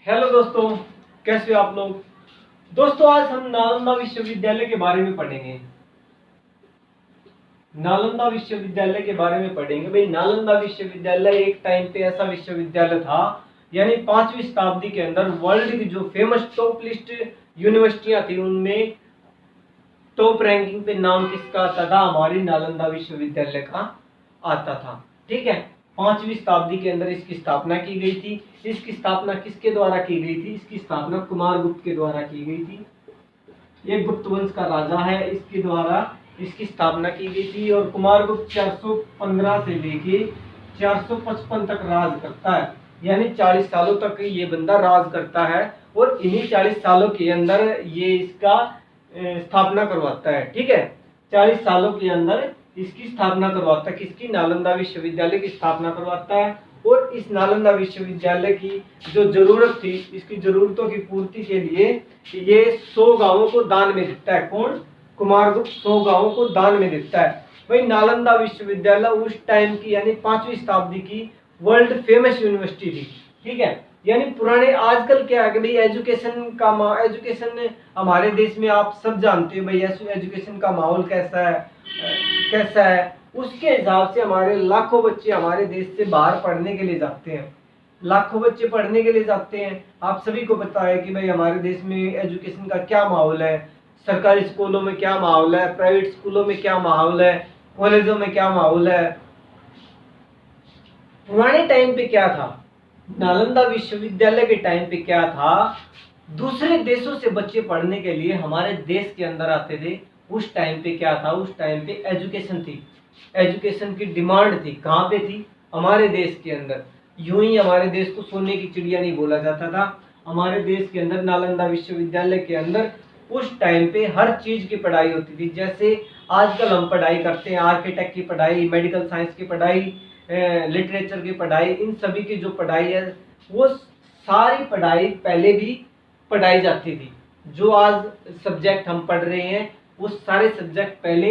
Hello दोस्तों, कैसे हो आप लोग। दोस्तों, आज हम नालंदा विश्वविद्यालय के बारे में पढ़ेंगे। नालंदा विश्वविद्यालय के बारे में पढ़ेंगे। भाई, नालंदा विश्वविद्यालय एक टाइम पे ऐसा विश्वविद्यालय था, यानी 5वीं शताब्दी के अंदर वर्ल्ड की जो फेमस टॉप लिस्ट यूनिवर्सिटियां थी उनमें टॉप रैंकिंग पे नाम किसका आता था? हमारी नालंदा विश्वविद्यालय का आता था। ठीक है, 5वीं शताब्दी के अंदर इसकी स्थापना की गई थी। इसकी स्थापना किसके द्वारा की गई थी? इसकी स्थापना कुमारगुप्त के द्वारा की गई थी। ये गुप्त वंश का राजा है, इसके द्वारा इसकी स्थापना की गई थी। और कुमारगुप्त 415 से लेके 455 तक राज करता है, यानी 40 सालों तक ये बंदा राज करता है। और इन्हीं 40 सालों के अंदर ये इसका स्थापना करवाता है। ठीक है, 40 सालों के अंदर इसकी स्थापना करवाता है। किसकी? नालंदा विश्वविद्यालय की स्थापना करवाता है। और इस नालंदा विश्वविद्यालय की जो जरूरत थी, इसकी जरूरतों की पूर्ति के लिए ये 100 गांवों को दान में देता है। कौन? कुमारगुप्त 100 गांवों को दान में देता है। भाई, नालंदा विश्वविद्यालय उस टाइम की यानी 5वीं शताब्दी की वर्ल्ड फेमस यूनिवर्सिटी थी। ठीक है, यानी पुराने आजकल क्या है कि भाई एजुकेशन हमारे देश में आप सब जानते हो भाई एजुकेशन का माहौल कैसा है। उसके हिसाब से हमारे लाखों बच्चे हमारे देश से बाहर पढ़ने के लिए जाते हैं। लाखों बच्चे पढ़ने के लिए जाते हैं। आप सभी को पता है कि भाई हमारे देश में एजुकेशन का क्या माहौल है। सरकारी स्कूलों में क्या माहौल है, प्राइवेट स्कूलों में क्या माहौल है, कॉलेजों में क्या माहौल है। पुराने टाइम पे क्या था? नालंदा विश्वविद्यालय के टाइम पे क्या था? दूसरे देशों से बच्चे पढ़ने के लिए हमारे देश के अंदर आते थे। उस टाइम पे क्या था? उस टाइम पे एजुकेशन थी। एजुकेशन की डिमांड थी। कहाँ पे थी? हमारे देश के अंदर। यूं ही हमारे देश को सोने की चिड़िया नहीं बोला जाता था। हमारे देश के अंदर नालंदा विश्वविद्यालय के अंदर उस टाइम पे हर चीज की पढ़ाई होती थी। जैसे आजकल हम पढ़ाई करते हैं, आर्किटेक्ट की पढ़ाई, मेडिकल साइंस की पढ़ाई, लिटरेचर की पढ़ाई, इन सभी की जो पढ़ाई है वो सारी पढ़ाई पहले भी पढ़ाई जाती थी। जो आज सब्जेक्ट हम पढ़ रहे हैं वो सारे सब्जेक्ट पहले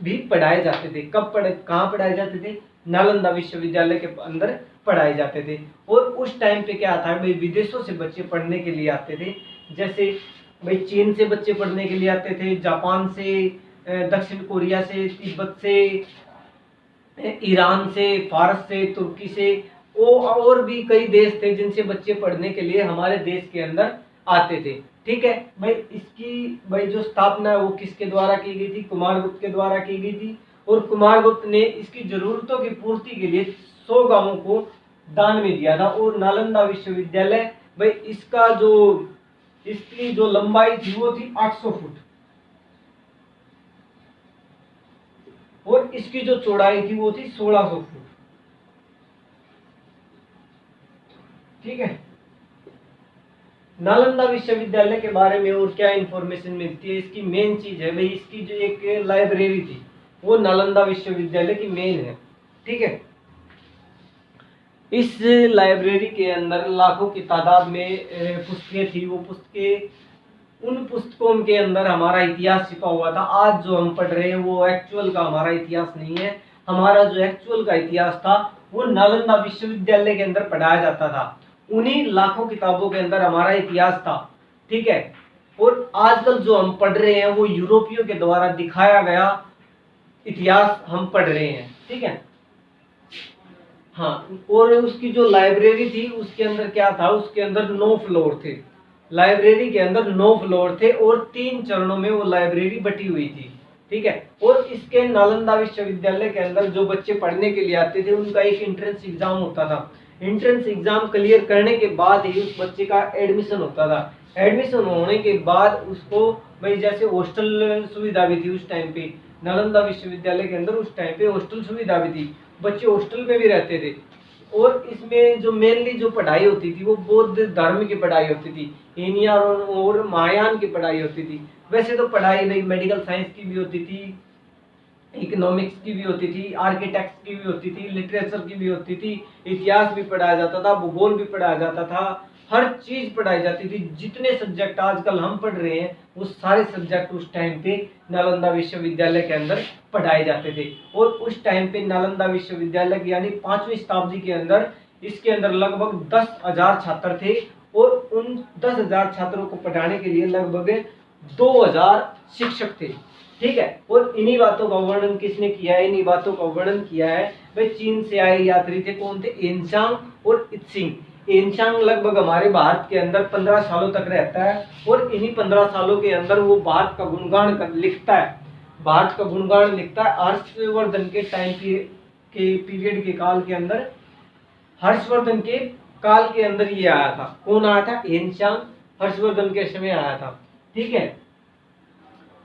भी पढ़ाए जाते थे। कहाँ पढ़ाए जाते थे? नालंदा विश्वविद्यालय के अंदर पढ़ाए जाते थे। और उस टाइम पे क्या था भाई, विदेशों से बच्चे पढ़ने के लिए आते थे। जैसे भाई चीन से बच्चे पढ़ने के लिए आते थे, जापान से, दक्षिण कोरिया से, तिब्बत से, ईरान से, फारस से, तुर्की से, और भी कई देश थे जिनसे बच्चे पढ़ने के लिए हमारे देश के अंदर आते थे। ठीक है भाई, इसकी जो स्थापना है वो किसके द्वारा की गई थी? कुमारगुप्त के द्वारा की गई थी। और कुमारगुप्त ने इसकी जरूरतों की पूर्ति के लिए 100 गांवों को दान में दिया था। और नालंदा विश्वविद्यालय भाई इसकी जो लंबाई थी वो थी 800 फुट और इसकी जो चौड़ाई थी वो थी 1600 फुट। ठीक है, नालंदा विश्वविद्यालय के बारे में और क्या इंफॉर्मेशन मिलती है? इसकी मेन चीज है भाई, इसकी जो एक लाइब्रेरी थी वो नालंदा विश्वविद्यालय की मेन है। ठीक है, इस लाइब्रेरी के अंदर लाखों की तादाद में पुस्तकें थी। वो उन पुस्तकों के अंदर हमारा इतिहास छिपा हुआ था। आज जो हम पढ़ रहे हैं वो एक्चुअल का हमारा इतिहास नहीं है। हमारा जो एक्चुअल का इतिहास था वो नालंदा विश्वविद्यालय के अंदर पढ़ाया जाता था। उन्हीं लाखों किताबों के अंदर हमारा इतिहास था। ठीक है, और आजकल जो हम पढ़ रहे हैं वो यूरोपियों के द्वारा दिखाया गया इतिहास हम पढ़ रहे हैं। ठीक है, हाँ, और उसकी जो लाइब्रेरी थी उसके अंदर क्या था? उसके अंदर 9 फ्लोर थे। लाइब्रेरी के अंदर 9 फ्लोर थे और 3 चरणों में वो लाइब्रेरी बटी हुई थी। ठीक है, और इसके नालंदा विश्वविद्यालय के अंदर जो बच्चे पढ़ने के लिए आते थे उनका एक एंट्रेंस एग्जाम होता था। एंट्रेंस एग्जाम क्लियर करने के बाद ही उस बच्चे का एडमिशन होता था। एडमिशन होने के बाद उसको भाई जैसे हॉस्टल सुविधा भी थी उस टाइम पे। नालंदा विश्वविद्यालय के अंदर उस टाइम पे हॉस्टल सुविधा भी थी। बच्चे हॉस्टल में भी रहते थे। और इसमें जो मेनली जो पढ़ाई होती थी वो बौद्ध धर्म की पढ़ाई होती थी, हीनयान और महायान की पढ़ाई होती थी। वैसे तो पढ़ाई नहीं, मेडिकल साइंस की भी होती थी, इकोनॉमिक्स की भी होती थी, आर्किटेक्ट की भी होती थी, लिटरेचर की भी होती थी, इतिहास भी पढ़ाया जाता था, भूगोल भी पढ़ाया जाता था, हर चीज पढ़ाई जाती थी। जितने सब्जेक्ट आजकल हम पढ़ रहे हैं वो सारे सब्जेक्ट उस टाइम पे नालंदा विश्वविद्यालय के अंदर पढ़ाए जाते थे। और उस टाइम पे नालंदा विश्वविद्यालय की यानी 5वीं शताब्दी के अंदर इसके अंदर लगभग 10,000 छात्र थे और उन 10,000 छात्रों को पढ़ाने के लिए लगभग 2,000 शिक्षक थे। ठीक है, और इन्हीं बातों का वर्णन किसने किया है? इन्हीं बातों का वर्णन किया है भाई चीन से आए यात्री थे। कौन थे? एनशांग और इत्सिंग। एनशांग लगभग हमारे भारत के अंदर 15 सालों तक रहता है और इन्हीं 15 सालों के अंदर वो भारत का गुणगान लिखता है। भारत का गुणगान लिखता है हर्षवर्धन के टाइम के पीरियड के काल के अंदर। हर्षवर्धन के काल के अंदर ये आया था। कौन आया था? एनशांग हर्षवर्धन के समय आया था। ठीक है,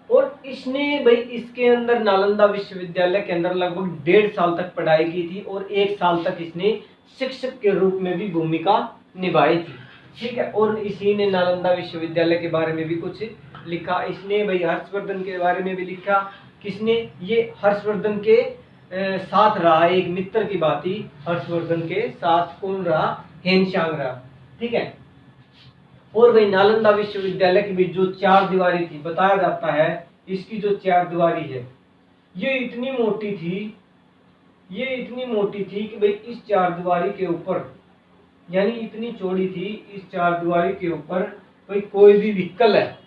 और इसने भाई इसके अंदर नालंदा विश्वविद्यालय के अंदर लगभग 1.5 साल तक पढ़ाई की थी और 1 साल तक इसने शिक्षक के रूप में भी भूमिका निभाई थी। ठीक है, और इसी ने नालंदा विश्वविद्यालय के बारे में भी कुछ लिखा। इसने भाई हर्षवर्धन के बारे में भी लिखा। किसने? ये हर्षवर्धन के साथ रहा, एक मित्र की बात ही हर्षवर्धन के साथ कौन रहा? हेनशांग रहा। ठीक है, और भाई नालंदा विश्वविद्यालय की भी जो 4 दीवारी थी, बताया जाता है इसकी जो 4 दीवारी है ये इतनी मोटी थी कि भाई इस 4 दीवारी के ऊपर, यानी इतनी चौड़ी थी इस 4 दीवारी के ऊपर, भाई कोई भी व्हीकल है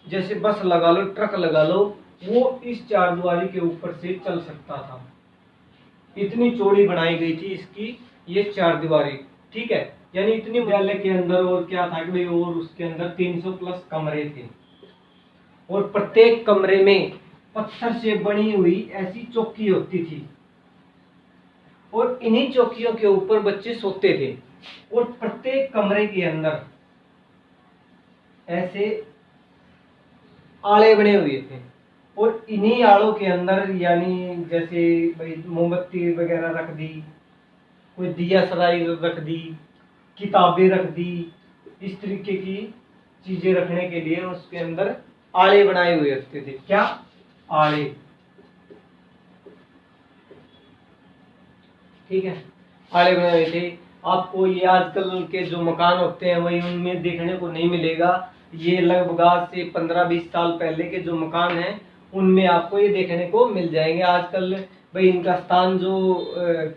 जैसे बस लगा लो, ट्रक लगा लो, वो इस 4 दीवारी के ऊपर से चल सकता था। इतनी चौड़ी बनाई गई थी इसकी ये 4 दीवारी। ठीक है, यानी इतनी विद्यालय के अंदर और क्या था कि भाई और उसके अंदर 300 प्लस कमरे थे और प्रत्येक कमरे में पत्थर से बनी हुई ऐसी चौकी होती थी और इन्हीं चौकियों के ऊपर बच्चे सोते थे और प्रत्येक कमरे के अंदर ऐसे आले बने हुए थे और इन्हीं आलों के अंदर, यानी जैसे भाई मोमबत्ती वगैरह रख दी, कोई दिया सराय रख दी, किताबें रख दी, इस तरीके की चीजें रखने के लिए उसके अंदर आले बनाए हुए होते थे। क्या? आले। ठीक है, आले बनाए हुए थे। आपको ये आजकल के जो मकान होते हैं वही उनमें देखने को नहीं मिलेगा। ये लगभग आज से 15-20 साल पहले के जो मकान हैं उनमें आपको ये देखने को मिल जाएंगे। आजकल भाई इनका स्थान जो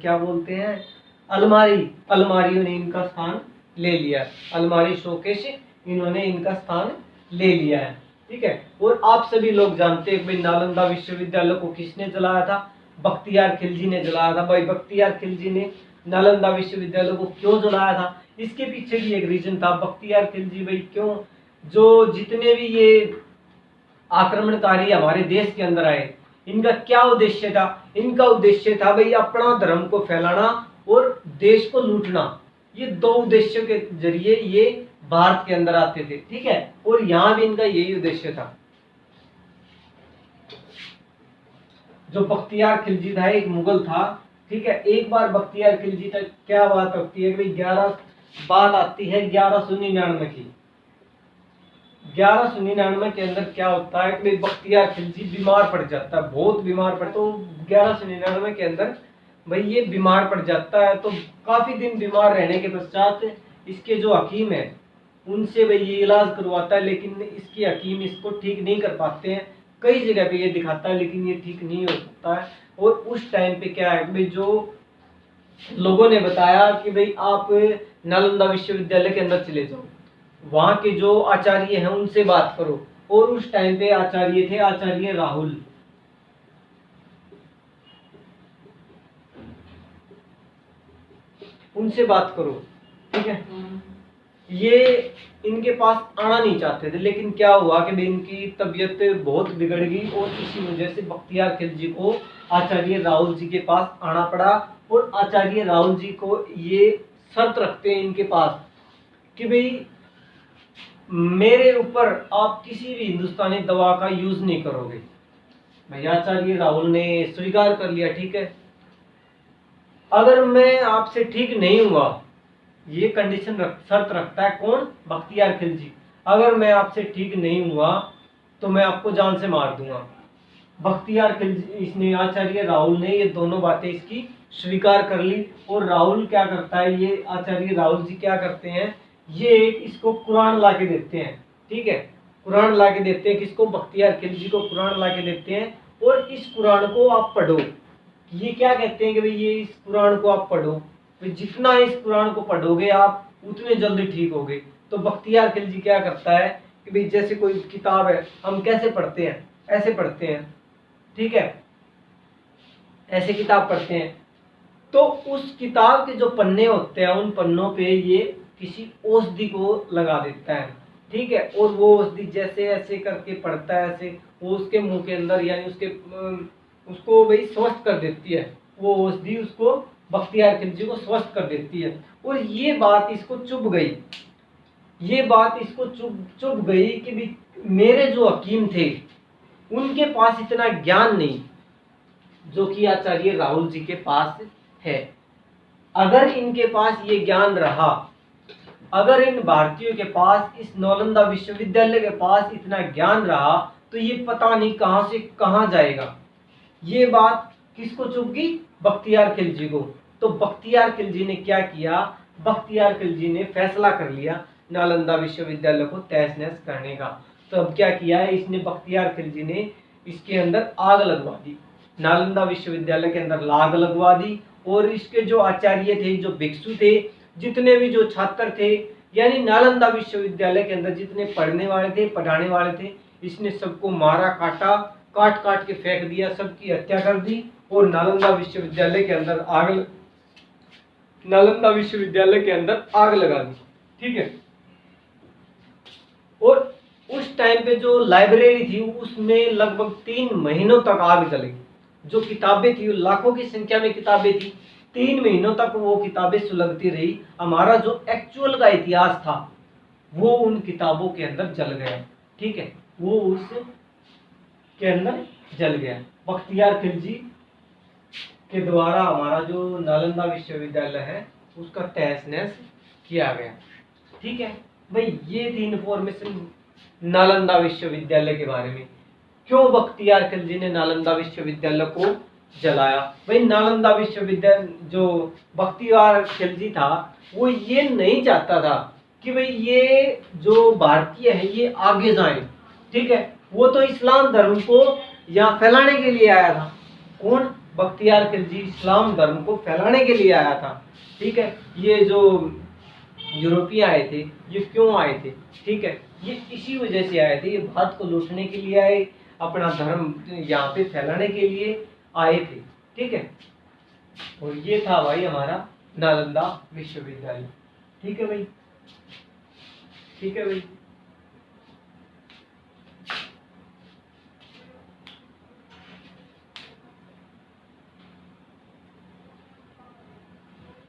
क्या बोलते हैं, अलमारियों ने इनका स्थान ले लिया। अलमारी शोकेश इन्होंने इनका स्थान ले लिया है। ठीक है, और आप सभी लोग जानते हैं भाई नालंदा विश्वविद्यालय को किसने जलाया था? बख्तियार खिलजी ने जलाया था। भाई बख्तियार खिलजी ने नालंदा विश्वविद्यालय को क्यों जलाया था? इसके पीछे भी एक रीजन था। बख्तियार खिलजी भाई क्यों, जो जितने भी ये आक्रमणकारी हमारे देश के अंदर आए, इनका क्या उद्देश्य था? इनका उद्देश्य था भाई अपना धर्म को फैलाना और देश को लूटना। ये 2 उद्देश्यों के जरिए ये भारत के अंदर आते थे। ठीक है, और यहाँ भी इनका यही उद्देश्य था। जो बख्तियार खिलजी था एक मुगल था। ठीक है, एक बार बख्तियार खिलजी तक क्या बात होती है कि बात आती है 1199 की। 1199 के अंदर क्या होता है कि बख्तियार खिलजी बीमार पड़ जाता है, बहुत बीमार पड़ता है। तो 1199 के अंदर भाई ये बीमार पड़ जाता है। तो काफी दिन बीमार रहने के पश्चात इसके जो हकीम है उनसे भाई ये इलाज करवाता है, लेकिन इसके हकीम इसको ठीक नहीं कर पाते हैं। कई जगह पे ये दिखाता है लेकिन ये ठीक नहीं हो सकता है। और उस टाइम पे क्या है भाई, जो लोगों ने बताया कि भाई आप नालंदा विश्वविद्यालय के अंदर चले जाओ, वहां के जो आचार्य हैं उनसे बात करो। और उस टाइम पे आचार्य थे आचार्य राहुल। उनसे बात करो। ठीक है, ये इनके पास आना नहीं चाहते थे, लेकिन क्या हुआ कि भाई इनकी तबीयत बहुत बिगड़ गई और इसी वजह से बख्तियार खिलजी को आचार्य राहुल जी के पास आना पड़ा। और आचार्य राहुल जी को ये शर्त रखते हैं इनके पास कि भाई मेरे ऊपर आप किसी भी हिंदुस्तानी दवा का यूज नहीं करोगे। भाई आचार्य राहुल ने स्वीकार कर लिया। ठीक है, अगर मैं आपसे ठीक नहीं हुआ, ये कंडीशन शर्त रखता है कौन? बख्तियार खिलजी। अगर मैं आपसे ठीक नहीं हुआ तो मैं आपको जान से मार दूंगा। बख्तियार खिलजी, इसने आचार्य राहुल ने ये दोनों बातें इसकी स्वीकार कर ली। और राहुल क्या करता है, ये आचार्य राहुल जी क्या करते हैं, ये इसको कुरान ला के देते हैं। ठीक है, कुरान ला के देते हैं किसको? बख्तियार खिलजी को कुरान ला के देते हैं और इस कुरान को आप पढ़ो। ये क्या कहते हैं कि भाई ये इस कुरान को आप पढ़ो, तो जितना इस कुरान को पढ़ोगे आप उतने जल्दी ठीक होगे। तो बख्तियार खिलजी क्या करता है कि भाई जैसे कोई किताब है, हम कैसे पढ़ते हैं, ऐसे पढ़ते हैं, ठीक है, ऐसे किताब पढ़ते हैं, तो उस किताब के जो पन्ने होते हैं उन पन्नों पे ये किसी औषधि को लगा देता है, ठीक है, और वो औषधि जैसे ऐसे करके पड़ता है, ऐसे वो उसके मुंह के अंदर यानी उसके उसको वही स्वस्थ कर देती है, वो औषधि उसको बख्तियार खिलजी को स्वस्थ कर देती है। और ये बात इसको चुभ गई, ये बात इसको चुभ गई कि भी मेरे जो हकीम थे उनके पास इतना ज्ञान नहीं जो कि आचार्य राहुल जी के पास है। अगर इनके पास ये ज्ञान रहा, अगर इन भारतीयों के पास, इस नालंदा विश्वविद्यालय के पास इतना ज्ञान रहा, तो ये पता नहीं कहां से कहां जाएगा। ये बात किसको चुभ गई? बख्तियार खिलजी को। तो बख्तियार खिलजी ने क्या किया? बख्तियार खिलजी ने फैसला कर लिया नालंदा विश्वविद्यालय को तहस नहस करने का। तो अब क्या किया है इसने? बख्तियार खिलजी ने इसके अंदर आग लगवा दी, नालंदा विश्वविद्यालय के अंदर आग लगवा दी। और इसके जो आचार्य थे, जो भिक्षु थे, जितने भी जो छात्र थे, यानी नालंदा विश्वविद्यालय के अंदर जितने पढ़ने वाले थे, पढ़ाने वाले थे, इसने सबको मारा, काटा, काट काट के फेंक दिया, सबकी हत्या कर दी। और नालंदा विश्वविद्यालय के अंदर आग लगा दी, ठीक है। और उस टाइम पे जो लाइब्रेरी थी उसमें लगभग 3 महीनों तक आग जली। जो किताबें थी, लाखों की संख्या में किताबें थी, 3 महीनों तक वो किताबें सुलगती रही। हमारा जो एक्चुअल का इतिहास था वो उन किताबों के अंदर जल गया, ठीक है, वो उस के अंदर जल गया। बख्तियार खिलजी के द्वारा हमारा जो नालंदा विश्वविद्यालय है उसका तहस नहस किया गया, ठीक है भाई। ये थी इन्फॉर्मेशन नालंदा विश्वविद्यालय के बारे में। क्यों बख्तियार खिलजी ने नालंदा विश्वविद्यालय को जलाया? भाई नालंदा विश्वविद्यालय, जो बख्तियार खिलजी था वो ये नहीं चाहता था कि भाई ये जो भारतीय है ये आगे जाए, ठीक है। वो तो इस्लाम धर्म को यहाँ फैलाने के लिए आया था। कौन? बख्तियार खिलजी इस्लाम धर्म को फैलाने के लिए आया था, ठीक है। ये जो यूरोपीय आए थे, ये क्यों आए थे? ठीक है, ये इसी वजह से आए थे, ये भारत को लूटने के लिए आए, अपना धर्म यहाँ पे फैलाने के लिए आए थे, ठीक है। और ये था भाई हमारा नालंदा विश्वविद्यालय, ठीक है भाई, ठीक है भाई।